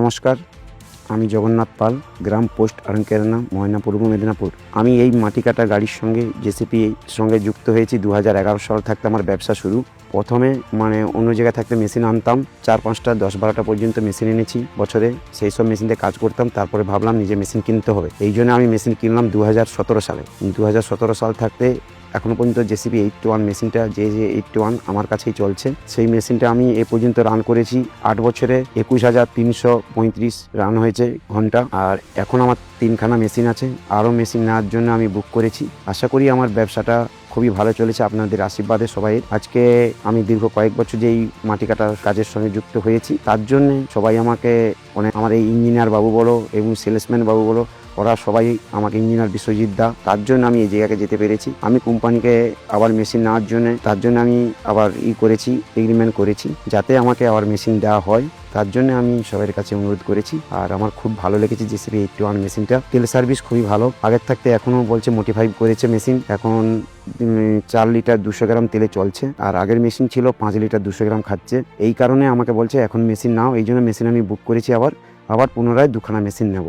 নমস্কার, আমি জগন্নাথ পাল, গ্রাম পোস্ট আরঙ্কেরানা, ময়না, পূর্ব মেদিনীপুর। আমি এই মাটি কাটা গাড়ির সঙ্গে জেসিপি সঙ্গে যুক্ত হয়েছি 2011 সাল থাকতে আমার ব্যবসা শুরু। প্রথমে অন্য জায়গায় থাকতে মেশিন আনতাম, 4-5টা 10-12টা পর্যন্ত মেশিন এনেছি বছরে। সেই সব মেশিন দিয়ে কাজ করতাম। তারপরে ভাবলাম নিজে মেশিন কিনতে হবে, এই জন্য আমি মেশিন কিনলাম 2017 সালে। 2017 সাল থাকতে এখনও পর্যন্ত জেসিপি 81 মেশিনটা যে 81 আমার কাছেই চলছে। সেই মেশিনটা আমি এ পর্যন্ত রান করেছি 8 বছরে 21,335 রান হয়েছে ঘন্টা। আর এখন আমার 3খানা মেশিন আছে, আরও মেশিন নেওয়ার জন্য আমি বুক করেছি। আশা করি আমার ব্যবসাটা খুবই ভালো চলেছে আপনাদের আশীর্বাদে সবাই। আজকে আমি দীর্ঘ কয়েক বছর যেই মাটি কাটার কাজের সঙ্গে যুক্ত হয়েছি, তার জন্য সবাই আমাকে আমার এই ইঞ্জিনিয়ার বাবু বলো এবং সেলসম্যান বাবু বলো, ওরা সবাই আমাকে ইঞ্জিনিয়ার বিশ্বজিৎ দা, তার জন্য আমি এই জায়গাকে যেতে পেরেছি। আমি কোম্পানিকে আবার মেশিন নেওয়ার জন্য তার জন্য আমি আবার করেছি, এগ্রিমেন্ট করেছি যাতে আমাকে আবার মেশিন দেওয়া হয়। তার জন্য আমি সবার কাছে অনুরোধ করেছি। আর আমার খুব ভালো লেগেছে জেসিপি 81 মেশিনটা। তেল সার্ভিস খুবই ভালো, আগের থাকতে এখনও বলছে মোটিফাই করেছে মেশিন। এখন 4 লিটার 200 গ্রাম তেলে চলছে, আর আগের মেশিন ছিল 5 লিটার 200 গ্রাম খাচ্ছে। এই কারণে আমাকে বলছে এখন মেশিন নাও, এই জন্য মেশিন আমি বুক করেছি। আবার পুনরায় 2খানা মেশিন নেব।